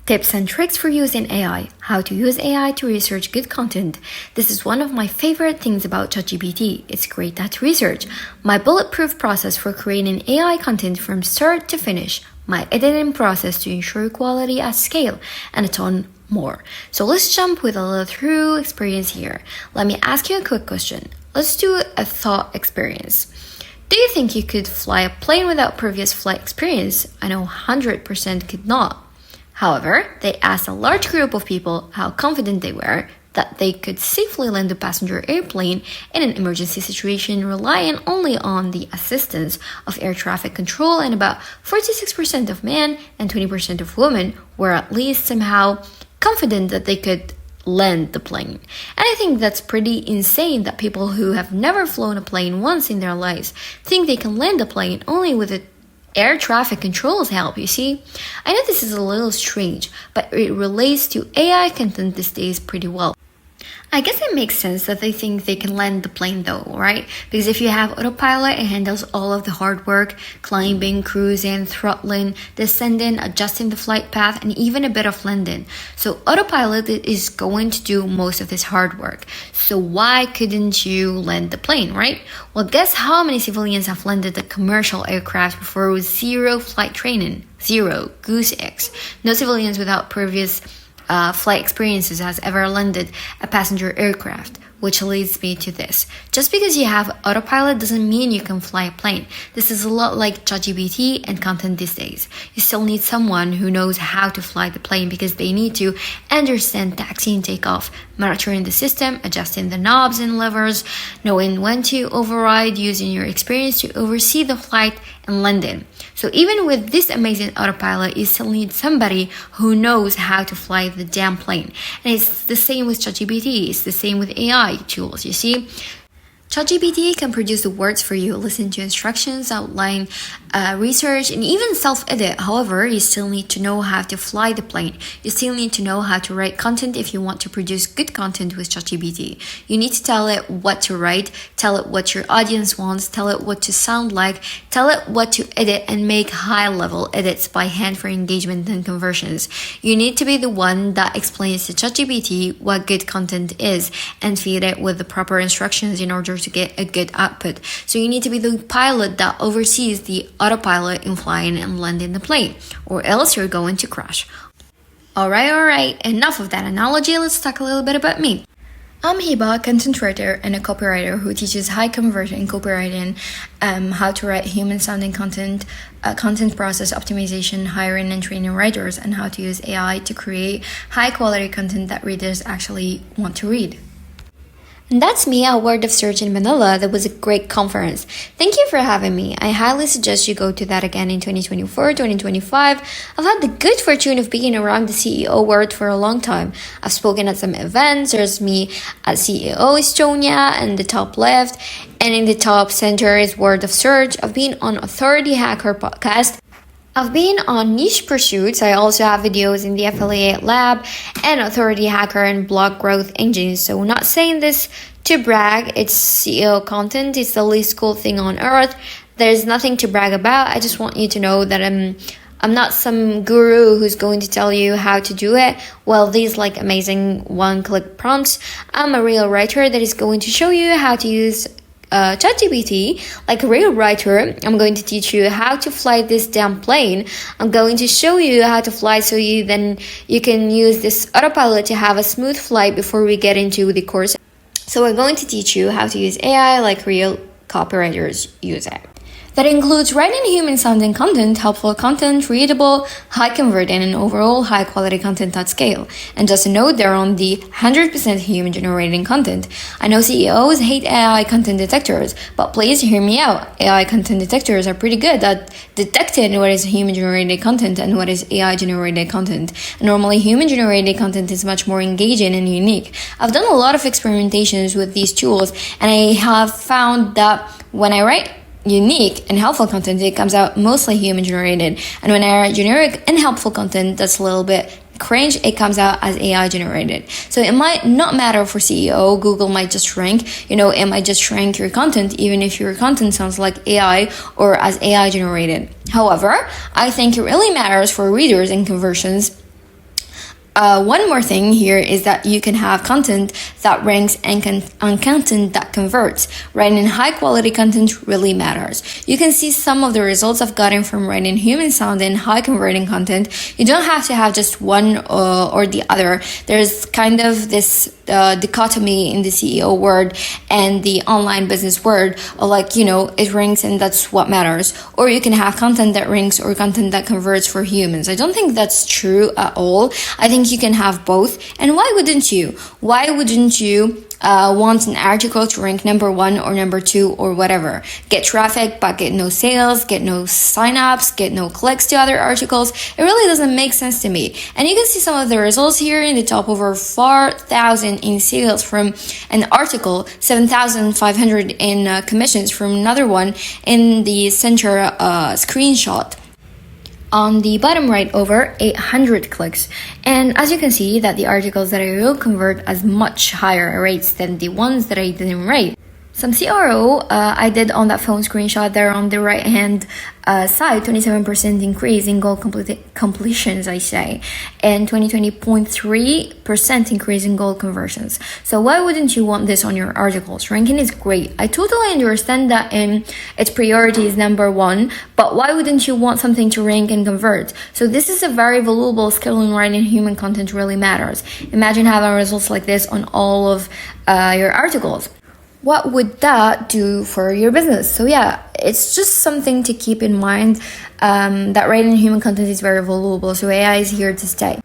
Tips and tricks for using AI. How to use AI to research good content. This is one of my favorite things about ChatGPT. It's great at research. My bulletproof process for creating AI content from start to finish. My editing process to ensure quality at scale, and a ton more. So let's jump with a little through experience here. Let me ask you a quick question. Let's do a thought experience. Do you think you could fly a plane without previous flight experience? I know 100% could not. However, they asked a large group of people how confident they were that they could safely land a passenger airplane in an emergency situation relying only on the assistance of air traffic control, and about 46% of men and 20% of women were at least somehow confident that they could land the plane. And I think that's pretty insane that people who have never flown a plane once in their lives think they can land a plane only with a air traffic control's help, you see? I know this is a little strange, but it relates to AI content these days pretty well. I guess it makes sense that they think they can land the plane though, right? Because if you have autopilot, it handles all of the hard work, climbing, cruising, throttling, descending, adjusting the flight path, and even a bit of landing. So autopilot is going to do most of this hard work. So why couldn't you land the plane, right? Well, guess how many civilians have landed a commercial aircraft before with zero flight training? Zero. Goose eggs. No civilians without previous flight experiences has ever landed a passenger aircraft, which leads me to this. Just because you have autopilot doesn't mean you can fly a plane. This is a lot like ChatGPT and content these days. You still need someone who knows how to fly the plane because they need to understand taxi and takeoff, monitoring the system, adjusting the knobs and levers, knowing when to override, using your experience to oversee the flight and landing. So even with this amazing autopilot, you still need somebody who knows how to fly the damn plane. And it's the same with ChatGPT. It's the same with AI tools, you see? ChatGPT can produce the words for you, listen to instructions, outline research, and even self-edit. However, you still need to know how to fly the plane. You still need to know how to write content if you want to produce good content with ChatGPT. You need to tell it what to write, tell it what your audience wants, tell it what to sound like, tell it what to edit, and make high-level edits by hand for engagement and conversions. You need to be the one that explains to ChatGPT what good content is and feed it with the proper instructions in order to get a good output. So you need to be the pilot that oversees the autopilot in flying and landing the plane, or else you're going to crash. Alright, enough of that analogy. Let's talk a little bit about me. I'm Hiba, content writer and a copywriter who teaches high conversion copywriting, how to write human sounding content, content process optimization, hiring and training writers, and how to use AI to create high quality content that readers actually want to read. And that's me at Word of Search in Manila. That was a great conference. Thank you for having me. I highly suggest you go to that again in 2024, 2025. I've had the good fortune of being around the CEO world for a long time. I've spoken at some events. There's me at CEO Estonia in the top left, and in the top center is Word of Search. I've been on Authority Hacker podcast. I've been on Niche Pursuits. I also have videos in the Affiliate Lab and Authority Hacker and Blog Growth Engines. So not saying this to brag, it's CEO content. It's the least cool thing on earth. There's nothing to brag about. I just want you to know that I'm not some guru who's going to tell you how to do it. Well, these like amazing one-click prompts. I'm a real writer that is going to show you how to use ChatGPT like a real writer. I'm going to teach you how to fly this damn plane. I'm going to show you how to fly so you can use this autopilot to have a smooth flight before we get into the course. So we're going to teach you how to use AI like real copywriters use it. That includes writing human-sounding content, helpful content, readable, high-converting, and overall high-quality content at scale. And just a note, they're on the 100% human-generated content. I know CEOs hate AI content detectors, but please hear me out. AI content detectors are pretty good at detecting what is human-generated content and what is AI-generated content. And normally, human-generated content is much more engaging and unique. I've done a lot of experimentations with these tools, and I have found that when I write unique and helpful content, it comes out mostly human generated, and when I write generic and helpful content that's a little bit cringe, it comes out as AI generated. So it might not matter for CEO. Google might just rank, it might just rank your content even if your content sounds like AI or as AI generated. However, I think it really matters for readers and conversions One more thing here is that you can have content that ranks and content that converts. Writing high quality content really matters. You can see some of the results I've gotten from writing human sounding, high converting content. You don't have to have just one or the other. There's kind of this dichotomy in the CEO world and the online business world, like, it ranks and that's what matters. Or you can have content that ranks or content that converts for humans. I don't think that's true at all. I think you can have both. And why wouldn't you? Why wouldn't you want an article to rank number 1 or number 2 or whatever? Get traffic, but get no sales, get no signups, get no clicks to other articles. It really doesn't make sense to me. And you can see some of the results here in the top: over 4,000 in sales from an article, 7,500 in commissions from another one in the center screenshot. On the bottom right, over 800 clicks. And as you can see that the articles that I will convert as much higher rates than the ones that I didn't rate. Some CRO I did on that phone screenshot there on the right hand side, 27% increase in goal completions, I say, and 20.3% increase in goal conversions. So why wouldn't you want this on your articles? Ranking is great. I totally understand that its priority is number 1, but why wouldn't you want something to rank and convert? So this is a very valuable skill in writing human content really matters. Imagine having results like this on all of your articles. What would that do for your business? So yeah, it's just something to keep in mind, that writing human content is very valuable. So AI is here to stay.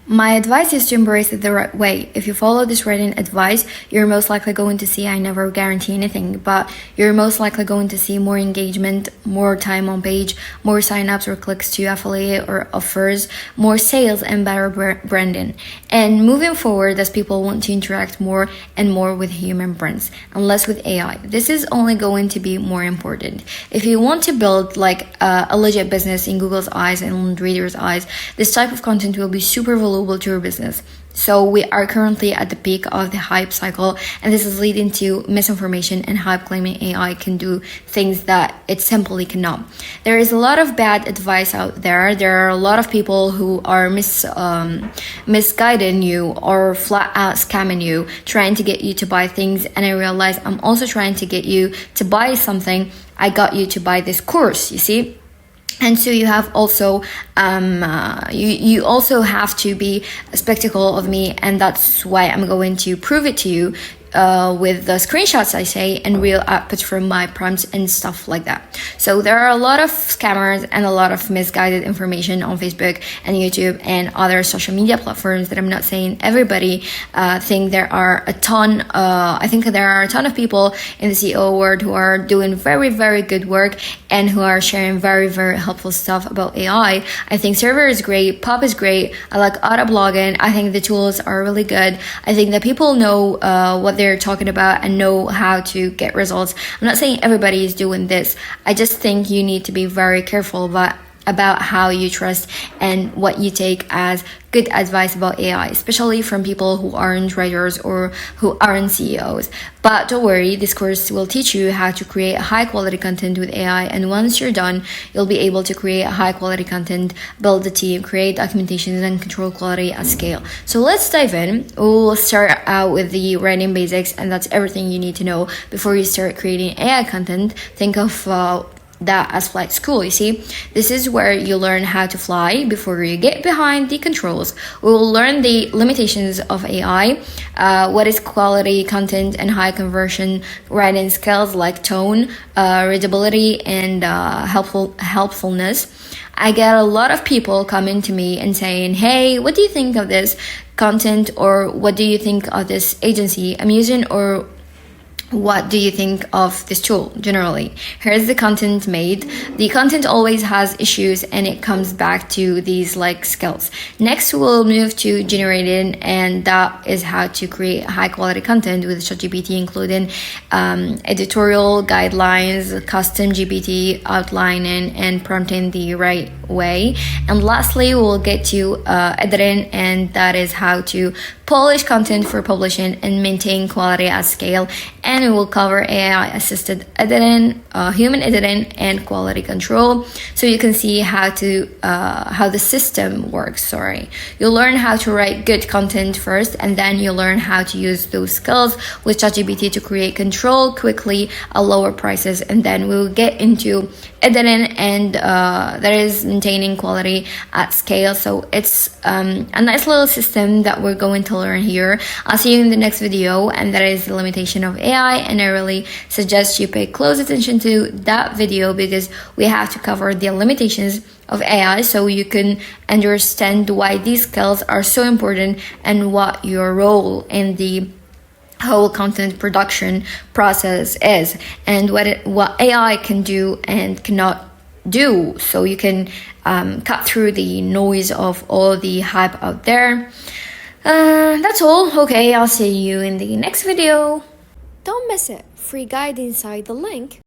My advice is to embrace it the right way. If you follow this writing advice, you're most likely going to see, I never guarantee anything, but you're most likely going to see more engagement, more time on page, more signups or clicks to affiliate or offers, more sales, and better branding. And moving forward, as people want to interact more and more with human brands and less with AI, this is only going to be more important. If you want to build like a legit business in Google's eyes and readers' eyes, this type of content will be super valuable to your business. So we are currently at the peak of the hype cycle, and this is leading to misinformation and hype claiming AI can do things that it simply cannot. There is a lot of bad advice out there. There are a lot of people who are misguiding you or flat out scamming you, trying to get you to buy things. And I realize I'm also trying to get you to buy something. I got you to buy this course, you see? And so you have also, you also have to be a spectacle of me, and that's why I'm going to prove it to you with the screenshots I say and real outputs from my prompts and stuff like that. So there are a lot of scammers and a lot of misguided information on Facebook and YouTube and other social media platforms that I'm not saying everybody think. There are a ton, I think there are a ton of people in the CEO world who are doing very, very good work and who are sharing very, very helpful stuff about AI. I think Server is great, Pop is great, I like auto blogging, I think the tools are really good. I think that people know what they're talking about and know how to get results. I'm not saying everybody is doing this. I just think you need to be very careful about how you trust and what you take as good advice about AI, especially from people who aren't writers or who aren't CEOs. But don't worry, this course will teach you how to create high quality content with AI, and once you're done, you'll be able to create high quality content, build a team, create documentations, and control quality at scale. So let's dive in. We'll start out with the writing basics, and that's everything you need to know before you start creating AI content. Think of that as flight school. You see, this is where you learn how to fly before you get behind the controls. We will learn the limitations of AI, what is quality content and high conversion writing skills like tone, readability, and helpfulness. I get a lot of people coming to me and saying, hey, what do you think of this content, or what do you think of this agency I'm using, or what do you think of this tool generally? Here's the content made. The content always has issues, and it comes back to these like skills. Next, we'll move to generating, and that is how to create high quality content with ChatGPT, including editorial guidelines, custom GPT outlining, and prompting the right way. And lastly, we'll get to editing, and that is how to polish content for publishing and maintain quality at scale. And we will cover AI assisted editing, human editing, and quality control, so you can see how the system works. You'll learn how to write good content first, and then you'll learn how to use those skills with ChatGPT to create control quickly at lower prices. And then we'll get into editing, and that is maintaining quality at scale. So it's a nice little system that we're going to learn here. I'll see you in the next video, and that is the limitation of AI, and I really suggest you pay close attention to that video because we have to cover the limitations of AI so you can understand why these skills are so important and what your role in the whole content production process is, and what AI can do and cannot do, so you can cut through the noise of all the hype out there. That's all. Okay, I'll see you in the next video. Don't miss it. Free guide inside the link.